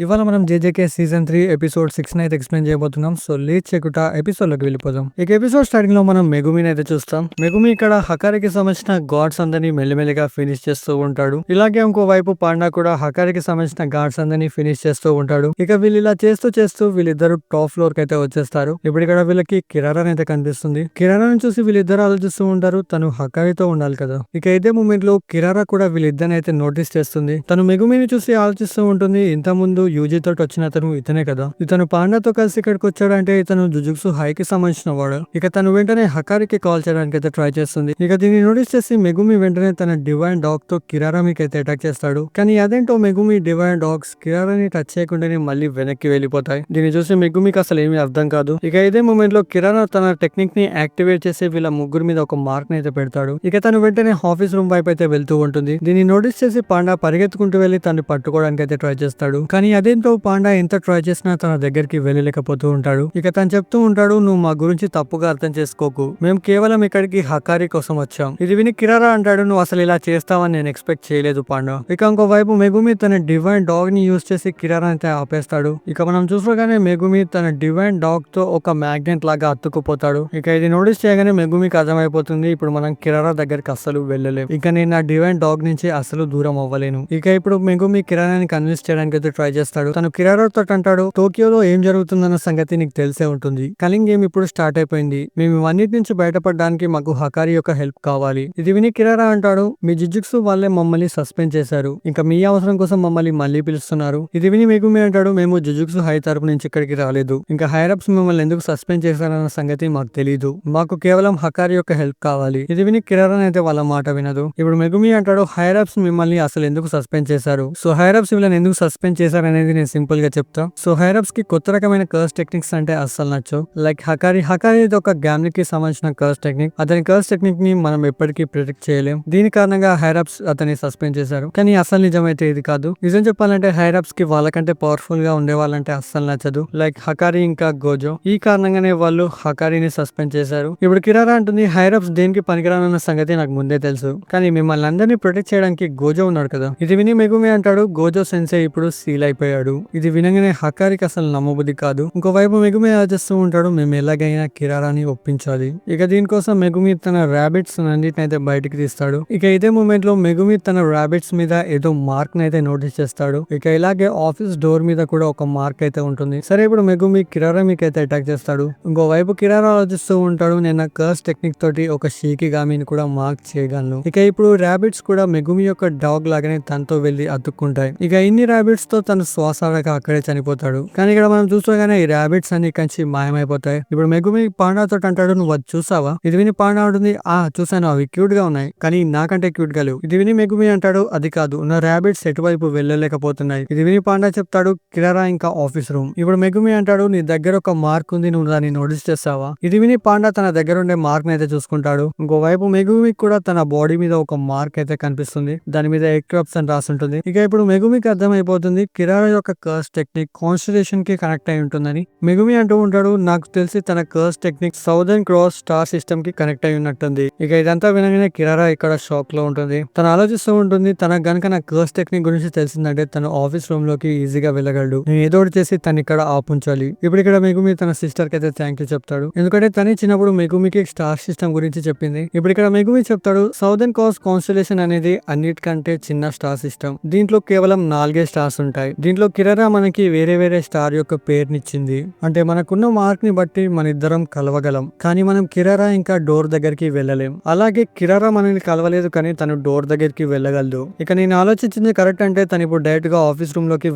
ఇవాళ మనం జేజేకే season 3 episode 6 అయితే ఎక్స్ప్లెయిన్ చేయబోతున్నాం. సో లేట్ చేయకుండా ఎపిసోడ్ లోకి వెళ్ళిపోదాం. ఇక ఎపిసోడ్ స్టార్టింగ్ లో మనం మెగుమిని అయితే చూస్తాం. మెగుమి ఇక్కడ హకారికి సంబంధించిన గాడ్స్ అందరినీ మెల్లిమెల్లిగా ఫినిష్ చేస్తూ ఉంటాడు. ఇలాగే ఇంకో వైపు పాండా కూడా హకారికి సంబంధించిన గాడ్స్ అందరినీ ఫినిష్ చేస్తూ ఉంటాడు. ఇక వీళ్ళు ఇలా చేస్తూ వీళ్ళిద్దరు టాప్ ఫ్లోర్ కి అయితే వచ్చేస్తారు. ఇప్పుడు ఇక్కడ వీళ్ళకి కిరారాన్ అయితే కనిపిస్తుంది. కిరారాని చూసి వీళ్ళిద్దరు ఆలోచిస్తూ ఉంటారు, తను హకారితో ఉండాలి కదా. ఇక ఇదే మూమెంట్ లో కిరారా కూడా వీళ్ళిద్దరిని అయితే నోటీస్ చేస్తుంది. తను మెగుమిని చూసి ఆలోచిస్తూ ఉంటుంది, ఇంత ముందు యూజీ తోటి వచ్చిన అతను ఇతనే కదా, ఇతను పాండాతో కలిసి ఇక్కడికి వచ్చాడంటే ఇతను జుజుక్సు హైకి సంబంధించిన వాడు. ఇక తను వెంటనే హకారికి కాల్ చేయడానికి అయితే ట్రై చేస్తుంది. ఇక దీన్ని నోటీస్ చేసి మెగుమి వెంటనే తన డివైన్ డాగ్ తో కిరారామికి అయితే అటాక్ చేస్తాడు. కానీ అదేంటో మెగుమి డివైన్ డాగ్స్ కిరారాని టచ్ చేయకుండానే మళ్ళీ వెనక్కి వెళ్ళిపోతాయి. దీన్ని చూసి మెగుమికి అసలు ఏమీ అర్థం కాదు. ఇక ఇదే మూమెంట్ లో కిరారా తన టెక్నిక్ ని యాక్టివేట్ చేసి వీళ్ళ ముగ్గురు మీద ఒక మార్క్ ని అయితే పెడతాడు. ఇక తను వెంటనే ఆఫీస్ రూమ్ వైపు అయితే వెళ్తూ ఉంటుంది. దీన్ని నోటీస్ చేసి పాండా పరిగెత్తుకుంటూ వెళ్లి తను పట్టుకోవడానికి అయితే ట్రై చేస్తాడు. కానీ అదేంటో పాండా ఎంత ట్రై చేసినా తన దగ్గరికి వెళ్ళలేకపోతూ ఉంటాడు. ఇక తను చెప్తూ ఉంటాడు, నువ్వు మా గురించి తప్పుగా అర్థం చేసుకోకు, మేము కేవలం ఇక్కడికి హకారి కోసం వచ్చాం. ఇది విని కిరారా అంటాడు, నువ్వు అసలు ఇలా చేస్తావని నేను ఎక్స్పెక్ట్ చేయలేదు పాండా. ఇక ఇంకోవైపు మెగుమి తన డివైన్ డాగ్ ని యూజ్ చేసి కిరారా అయితే ఆపేస్తాడు. ఇక మనం చూసుకోగానే మెగుమి తన డివైన్ డాగ్ తో ఒక మ్యాగ్నెట్ లాగా అతుక్కుపోతాడు. ఇక ఇది నోటీస్ చేయగానే మెగుమికి అర్థమైపోతుంది, ఇప్పుడు మనం కిరారా దగ్గరికి అస్సలు వెళ్ళలేము. ఇక నేను నా డివైన్ డాగ్ నుంచి అసలు దూరం అవ్వలేను. ఇక ఇప్పుడు మెగుమి కిరారాని కన్విన్స్ చేయడానికి అయితే ట్రై చేస్తాడు. తను కిరారాతో అంటాడు, టోక్యోలో ఏం జరుగుతుందన్న సంగతి నీకు తెలిసే ఉంటుంది. కలింగ్ గేమ్ ఇప్పుడు స్టార్ట్ అయిపోయింది. మేము ఇవన్నిటి నుంచి బయటపడడానికి మాకు హకారి యొక్క హెల్ప్ కావాలి. ఇది విని కిరారా అంటాడు, మీ జుజుక్సు వాళ్ళే మమ్మల్ని సస్పెండ్ చేశారు, ఇంకా మీ అవసరం కోసం మమ్మల్ని మళ్ళీ పిలుస్తున్నారు. ఇది విని మెగుమి అంటాడు, మేము జుజుక్సు హై తరపు నుంచి ఇక్కడికి రాలేదు, ఇంకా హైర్ అప్స్ మిమ్మల్ని ఎందుకు సస్పెండ్ చేశారన్న సంగతి మాకు తెలియదు, మాకు కేవలం హకారి యొక్క హెల్ప్ కావాలి. ఇది విని కిరారా అయితే వాళ్ళ మాట వినదు. ఇప్పుడు మెగుమి అంటాడు, హైర్ అప్స్ మిమ్మల్ని అసలు ఎందుకు సస్పెండ్ చేశారు, సో హైర్ అప్స్ వీళ్ళని ఎందుకు సస్పెండ్ చేశారు అనేది నేను సింపుల్ గా చెప్తా. సో హైర్ అప్స్ కి కొత్త రకమైన కర్స్ టెక్నిక్స్ అంటే అస్సలు నచ్చవు. లైక్ హకారి ఇది ఒక గ్యామ్నిక్ కి సంబంధించిన కర్స్ టెక్నిక్. అతని కర్స్ టెక్నిక్ ని మనం ఎప్పటికీ ప్రిడిక్ట్ చేయలేం. దీని కారణంగా హైర్ అప్స్ అతన్ని సస్పెండ్ చేశారు. కానీ అసలు నిజమైతే ఇది కాదు. నిజం చెప్పాలంటే హైర్ అప్స్ కి వాళ్ళకంటే పవర్ఫుల్ గా ఉండే వాళ్ళంటే అస్సలు నచ్చదు. లైక్ హకారి ఇంకా గోజో. ఈ కారణంగానే వాళ్ళు హకారిని సస్పెండ్ చేశారు. ఇప్పుడు కిరారా అంటుంది, హైర్ అప్స్ దేనికి పనికిరానన్న సంగతి నాకు ముందే తెలుసు, కానీ మిమ్మల్ని అందరినీ ప్రొటెక్ట్ చేయడానికి గోజో ఉన్నాడు కదా. ఇది విని మెగుమి అంటాడు, గోజో సెన్సే ఇప్పుడు సీల్ అయిపోయాడు. ఇది వినగానే హకారికి అసలు నమ్మబుద్ధి కాదు. ఇంకోవైపు మెగుమి ఆలోచిస్తూ ఉంటాడు, మేము ఎలాగైనా కిరారాని ఒప్పించాలి. ఇక దీనికోసం మెగుమి తన ర్యాబిట్స్ అన్నిటిని అయితే బయటికి తీస్తాడు. ఇక ఇదే మూమెంట్ లో మెగుమి తన ర్యాబిట్స్ మీద ఏదో మార్క్ అయితే నోటీస్ చేస్తాడు. ఇక ఇలాగే ఆఫీస్ డోర్ మీద కూడా ఒక మార్క్ అయితే ఉంటుంది. సరే ఇప్పుడు మెగుమి కిరారామికి అయితే అటాక్ చేస్తాడు. ఇంకోవైపు కిరారా ఆలోచిస్తూ ఉంటాడు, నేను కర్స్ టెక్నిక్ తోటి ఒక షీకిగామిని కూడా మార్క్ చేయగలను. ఇక ఇప్పుడు ర్యాబిట్స్ కూడా మెగుమి యొక్క డాగ్ లాగానే తనతో వెళ్లి అతుక్కుంటాయి. ఇక ఇన్ని ర్యాబిట్స్ తో తను శ్వాసగా అక్కడే చనిపోతాడు. కానీ ఇక్కడ మనం చూసుకోగానే ఈ ర్యాబిట్స్ అన్ని కంచి మాయమైపోతాయి. ఇప్పుడు మెగుమి పాండాతో అంటాడు, నువ్వు అది చూసావా. ఇది విని పాండా ఉంటుంది, చూసాను, అవి క్యూట్ గా ఉన్నాయి, కానీ నాకంటే క్యూట్ గా లేవు. ఇది విని మెగుమి అంటాడు, అది కాదు, నా ర్యాబిట్స్ ఎటువైపు వెళ్ళలేకపోతున్నాయి. ఇది విని పాండా చెప్తాడు, కిరారా ఇంకా ఆఫీస్ రూమ్. ఇప్పుడు మెగుమి అంటాడు, నీ దగ్గర ఒక మార్క్ ఉంది, నువ్వు దాన్ని నోటీస్ చేస్తావా. ఇది విని పాండా తన దగ్గర ఉండే మార్క్ అయితే చూసుకుంటాడు. ఇంకోవైపు మెగుమి కూడా తన బాడీ మీద ఒక మార్క్ అయితే కనిపిస్తుంది. దాని మీద ఎక్ట్రాప్స్ అని రాసుంటుంది. ఇక ఇప్పుడు మెగుమికి అర్థమైపోతుంది, కిరారా యొక్క కర్స్ టెక్నిక్ కాన్స్టిట్యూషన్ కి కనెక్ట్ అయి ఉంటుందని. మెగుమి అంటూ ఉంటాడు, నాకు తెలిసి తన curse technique southern cross star system కి కనెక్ట్ అయి ఉన్నట్టుంది. ఇక ఇదంతా వినగానే కిరారా ఇక్కడ షాక్ లో ఉంటుంది. తను ఆలోచిస్తూ ఉంటుంది, తన గనక నా కర్స్ టెక్నిక్ గురించి తెలిసిందంటే తను ఆఫీస్ రూమ్ లోకి ఈజీగా వెళ్ళగలడు, నేను ఏదో ఒకటి చేసి తను ఇక్కడ ఆపుంచాలి. ఇప్పుడు ఇక్కడ మెగుమి తన సిస్టర్ కి అయితే థ్యాంక్ యూ చెప్తాడు, ఎందుకంటే తనే చిన్నప్పుడు మెగుమికి స్టార్ సిస్టమ్ గురించి చెప్పింది. ఇప్పుడు ఇక్కడ మెగుమి చెప్తాడు, సౌదర్న్ క్రాస్ కాన్స్టిట్యూషన్ అనేది అన్నిటికంటే చిన్న స్టార్ సిస్టమ్. దీంట్లో కేవలం 4 స్టార్స్ ఉంటాయి. దీంట్లో కిరారా మనకి వేరే స్టార్ యొక్క పేరునిచ్చింది. అంటే మనకున్న మార్క్ ని బట్టి మన ఇద్దరం కలవగలం, కానీ మనం కిరారా ఇంకా డోర్ దగ్గరికి వెళ్ళలేం. అలాగే కిరారా మనల్ని కలవలేదు, కానీ తను డోర్ దగ్గరికి వెళ్ళగలదు. ఇక నేను ఆలోచించింది కరెక్ట్ అంటే తను ఇప్పుడు డైరెక్ట్ గా ఆఫీస్ రూమ్ లోకి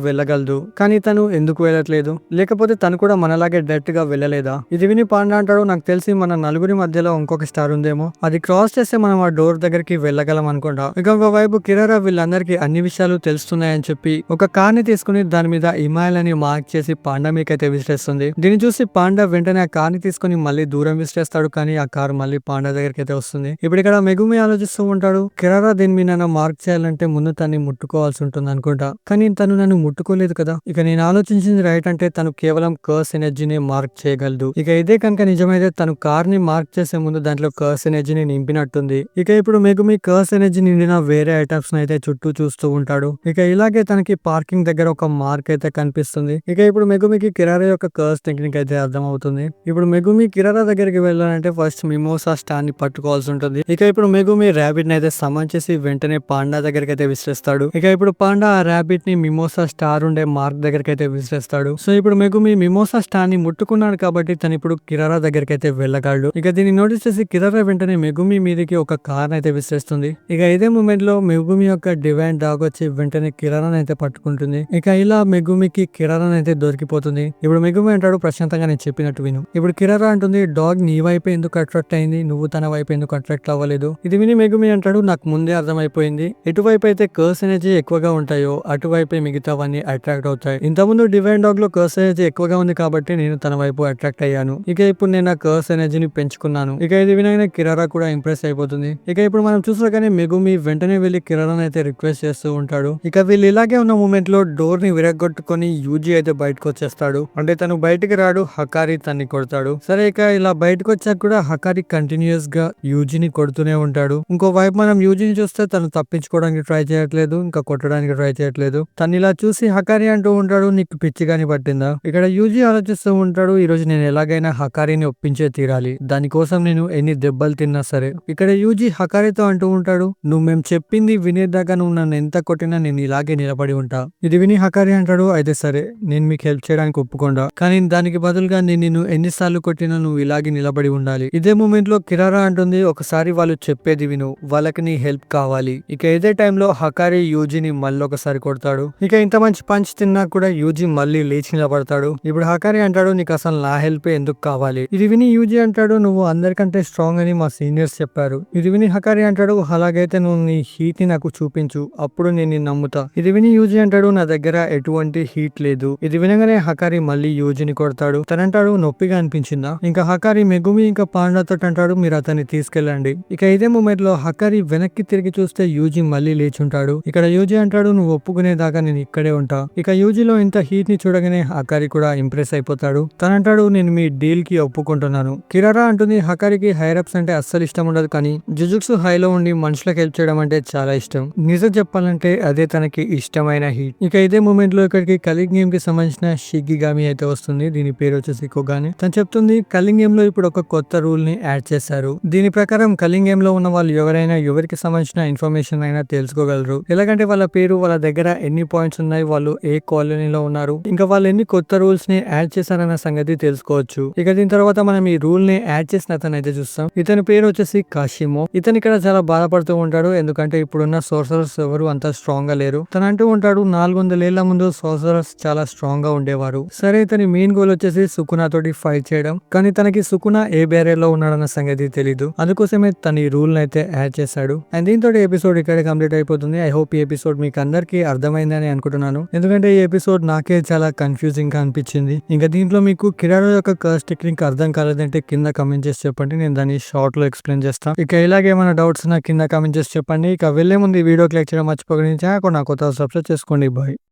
వెళ్ళగలదు, కానీ తను ఎందుకు వెళ్ళట్లేదు, లేకపోతే తను కూడా మనలాగే డైరెక్ట్ గా వెళ్ళలేదా. ఇది విని పాండా అంటాడు, నాకు తెలిసి మన నలుగురి మధ్యలో ఇంకొక స్టార్ ఉందేమో, అది క్రాస్ చేస్తే మనం ఆ డోర్ దగ్గరికి వెళ్ళగలం అనుకుంటా. ఇక ఒకవైపు కిరారా వీళ్ళందరికీ అన్ని విషయాలు తెలుస్తున్నాయని చెప్పి ఒక కార్ ని తీసుకుని దాని మీద ఇమాయిల్ అని మార్క్ చేసి పాండా మీకైతే విసిరేస్తుంది. దీన్ని చూసి పాండా వెంటనే ఆ కార్ ని తీసుకుని మళ్ళీ దూరం విసిరేస్తాడు, కానీ ఆ కార్ మళ్ళీ పాండా దగ్గరికి అయితే వస్తుంది. ఇప్పుడు ఇక్కడ మెగుమి ఆలోచిస్తూ ఉంటాడు, కిరారా దీని మీద నన్ను మార్క్ చేయాలంటే ముందు తన్ని ముట్టుకోవాల్సి ఉంటుంది అనుకుంటా, కానీ తను నన్ను ముట్టుకోలేదు కదా. ఇక నేను ఆలోచించింది రైట్ అంటే తను కేవలం కర్స్ ఎనర్జీని మార్క్ చేయగలదు. ఇక ఇదే కనుక నిజమైతే తను కార్ ని మార్క్ చేసే ముందు దాంట్లో కర్స్ ఎనర్జీని నింపినట్టుంది. ఇక ఇప్పుడు మెగుమి కర్స్ ఎనర్జీ నిండిన వేరే ఐటమ్స్ అయితే చుట్టూ చూస్తూ ఉంటాడు. ఇక ఇలాగే తనకి పార్కింగ్ దగ్గర ఒక మార్క్ అయితే కనిపిస్తుంది. ఇక ఇప్పుడు మెగుమికి కిరారా యొక్క కర్స్ టెక్నిక్ అయితే అర్థం అవుతుంది. ఇప్పుడు మెగుమి కిరారా దగ్గరికి వెళ్ళాలంటే ఫస్ట్ మిమోసా స్టార్ ని పట్టుకోవాల్సి ఉంటుంది. ఇక ఇప్పుడు మెగుమి ర్యాబిట్ ని అయితే సమన్ చేసి వెంటనే పాండా దగ్గరికి అయితే విసిరేస్తాడు. ఇక ఇప్పుడు పాండా ఆ ర్యాబిట్ ని మిమోసా స్టార్ ఉండే మార్క్ దగ్గరికి అయితే విసిరేస్తాడు. సో ఇప్పుడు మెగుమి మిమోసా స్టార్ ని ముట్టుకున్నాడు కాబట్టి తను ఇప్పుడు కిరారా దగ్గరికి అయితే వెళ్ళగలడు. ఇక దీన్ని నోటీస్ చేసి కిరారా వెంటనే మెగుమి మీదకి ఒక కార్ అయితే విసిరేస్తుంది. ఇక ఇదే మూమెంట్ లో మెగుమి యొక్క డివైన్ డాగ్ వచ్చి వెంటనే కిరారాని అయితే పట్టుకుంటుంది. ఇక ఇలా మెగుమికి కిరారాని అయితే దొరికిపోతుంది. ఇప్పుడు మెగుమి అంటాడు, ప్రశాంతంగా నేను చెప్పినట్టు విను. ఇప్పుడు కిరారా అంటుంది, డాగ్ నీ వైపు ఎందుకు అట్రాక్ట్ అయింది, నువ్వు తన వైపు ఎందుకు అట్రాక్ట్ అవ్వలేదు. ఇది విని మెగుమి అంటాడు, నాకు ముందే అర్థమైపోయింది. ఎటువైపు అయితే కర్స్ ఎనర్జీ ఎక్కువగా ఉంటాయో అటువైపే మిగతావన్నీ అట్రాక్ట్ అవుతాయి. ఇంతకుముందు డివైన్ డాగ్ లో కర్స్ ఎనర్జీ ఎక్కువగా ఉంది కాబట్టి నేను తన వైపు అట్రాక్ట్ అయ్యాను. ఇక ఇప్పుడు నేను ఆ కర్స్ ఎనర్జీని పెంచుకున్నాను. ఇక ఇది వినగానే కిరారా కూడా ఇంప్రెస్ అయిపోతుంది. ఇక ఇప్పుడు మనం చూసాగానే మెగుమి వెంటనే వెళ్లి కిరారాని అయితే రిక్వెస్ట్ చేస్తూ ఉంటాడు. ఇక వీళ్ళు ఇలాగే ఉన్న మూమెంట్ లో డోర్ ని విరగొట్టుకొని యూజీ అయితే బయటకు వచ్చేస్తాడు. అంటే తను బయటికి రాడు, హకారి తన్ని కొడతాడు. సరే ఇక ఇలా బయటకు వచ్చాక కూడా హకారి కంటిన్యూస్ గా యూజీని కొడుతూనే ఉంటాడు. ఇంకో వైపు మనం యూజీని చూస్తే తను తప్పించుకోవడానికి ట్రై చేయట్లేదు, ఇంకా కొట్టడానికి ట్రై చేయట్లేదు. తను ఇలా చూసి హకారి అంటూ ఉంటాడు, నీకు పిచ్చిగాని పట్టిందా. ఇక్కడ యూజీ ఆలోచిస్తూ ఉంటాడు, ఈ రోజు నేను ఎలాగైనా హకారిని ఒప్పించే తీరాలి, దానికోసం నేను ఎన్ని దెబ్బలు తిన్నా సరే. ఇక్కడ యూజీ హకారితో అంటూ ఉంటాడు, నువ్వు మేము చెప్పింది వినేదాకా నువ్వు నన్ను ఎంత కొట్టినా నేను ఇలాగే నిలబడి ఉంటా. ఇది విని హకారి అంటాడు, అయితే సరే నేను మీకు హెల్ప్ చేయడానికి ఒప్పుకోండా, కానీ దానికి బదులుగా నేను నిన్ను ఎన్నిసార్లు కొట్టినా నువ్వు ఇలాగే నిలబడి ఉండాలి. ఇదే మూమెంట్ లో కిరారా అంటుంది, ఒకసారి వాళ్ళు చెప్పేది విను, వాళ్ళకి నీ హెల్ప్ కావాలి. ఇక ఇదే టైంలో హకారి యూజీని మళ్ళీ ఒకసారి కొడతాడు. ఇక ఇంత మంచి పంచ్ తిన్నా కూడా యూజీ మళ్ళీ లేచి నిలబడతాడు. ఇప్పుడు హకారి అంటాడు, నీకు అసలు నా హెల్ప్ ఎందుకు కావాలి. ఇది విని యూజీ అంటాడు, నువ్వు అందరికంటే స్ట్రాంగ్ అని మా సీనియర్స్ చెప్పారు. ఇది విని హకారి అంటాడు, అలాగైతే నువ్వు నీ హీట్ ని నాకు చూపించు, అప్పుడు నేను నిన్ను నమ్ముతా. ఇది విని యూజీ అంటాడు, నా దగ్గర ఎటువంటి హీట్ లేదు. ఇది వినగానే హకారి మళ్ళీ యూజీని కొడతాడు. తనంటాడు, నొప్పిగా అనిపించిందా. ఇంకా హకారి మెగుమి ఇంకా పాండాతో అంటాడు, మీరు అతన్ని తీసుకెళ్ళండి. ఇక ఇదే మూమెంట్ లో హకారి వెనక్కి తిరిగి చూస్తే యూజీ మళ్ళీ లేచుంటాడు. ఇక్కడ యూజీ అంటాడు, నువ్వు ఒప్పుకునేదాకా నేను ఇక్కడే ఉంటా. ఇక యూజీలో ఇంత హీట్ ని చూడగానే హకారి కూడా ఇంప్రెస్ అయిపోతాడు. తనంటాడు, నేను మీ డీల్ కి ఒప్పుకుంటున్నాను. కిరారా అంటుంది, హకారికి హైరప్స్ అంటే అస్సలు ఇష్టం ఉండదు, కానీ జుజుట్సు హైలో ఉండి మనుషులకు హెల్ప్ చేయడం అంటే చాలా ఇష్టం. నిజం చెప్పాలంటే అదే తనకి ఇష్టమైన హీట్. ఇక ఇదే మూమెంట్ లో ఇక్కడికి కలింగ్ గేమ్ కి సంబంధించిన షిగిగామి అయితే వస్తుంది. దీని పేరు వచ్చేసి కొగాని. తను చెప్తుంది, కలింగ్ గేమ్ లో ఇప్పుడు ఒక కొత్త రూల్ ని యాడ్ చేశారు. దీని ప్రకారం కలింగ్ గేమ్ లో ఉన్న వాళ్ళు ఎవరైనా ఎవరికి సంబంధించిన ఇన్ఫర్మేషన్ అయినా తెలుసుకోగలరు. ఎలాగంటే వాళ్ళ పేరు, వాళ్ళ దగ్గర ఎన్ని పాయింట్స్ ఉన్నాయి, వాళ్ళు ఏ కాలనీలో ఉన్నారు, ఇంకా వాళ్ళు ఎన్ని కొత్త రూల్స్ ని యాడ్ చేశారన్న సంగతి తెలుసుకోవచ్చు. ఇక దీని తర్వాత మనం ఈ రూల్ ని యాడ్ చేసిన అతను అయితే చూస్తాం. ఇతని పేరు వచ్చేసి కాషిమో. ఇతను ఇక్కడ చాలా బాధపడుతూ ఉంటాడు, ఎందుకంటే ఇప్పుడున్న సోర్సరర్స్ ఎవరు అంత స్ట్రాంగ్ గా లేరు. తను అంటూ ఉంటాడు, 400 ఏళ్ల ముందు సోర్సరర్స్ చాలా స్ట్రాంగ్ గా ఉండేవారు. సరే, ఇతని మెయిన్ గోల్ వచ్చేసి సుకునా తోటి ఫైట్ చేయడం, కానీ తనకి సుకునా ఏ బ్యారియర్ లో ఉన్నాడన్న సంగతి తెలీదు. అందుకోసమే తన ఈ రూల్ అయితే యాడ్ చేశాడు. అండ్ దీంతో ఎపిసోడ్ ఇక్కడ కంప్లీట్ అయిపోతుంది. ఐ హోప్ ఈ ఎపిసోడ్ మీకు అందరికీ అర్థమైందని అనుకుంటున్నాను, ఎందుకంటే ఈ ఎపిసోడ్ నాకే చాలా కన్ఫ్యూజింగ్ గా అనిపించింది. ఇంకా దీంట్లో మీకు కిరారా యొక్క కర్స్ టెక్నిక్ అర్థం కాలేదంటే కింద కమెంట్ చేసి చెప్పండి, నేను దాన్ని షార్ట్ లో ఎక్స్ప్లెయిన్ చేస్తాను. ఇక ఇలాగే ఏమైనా డౌట్స్ నా కింద కమెంట్ చేసి చెప్పండి. ఇక వెళ్లే ముందు ఈ వీడియోకి లైక్ చేయడం మర్చిపోకండి. నా కొత్త సబ్స్క్రైబ్ చేసుకోండి. బాయ్.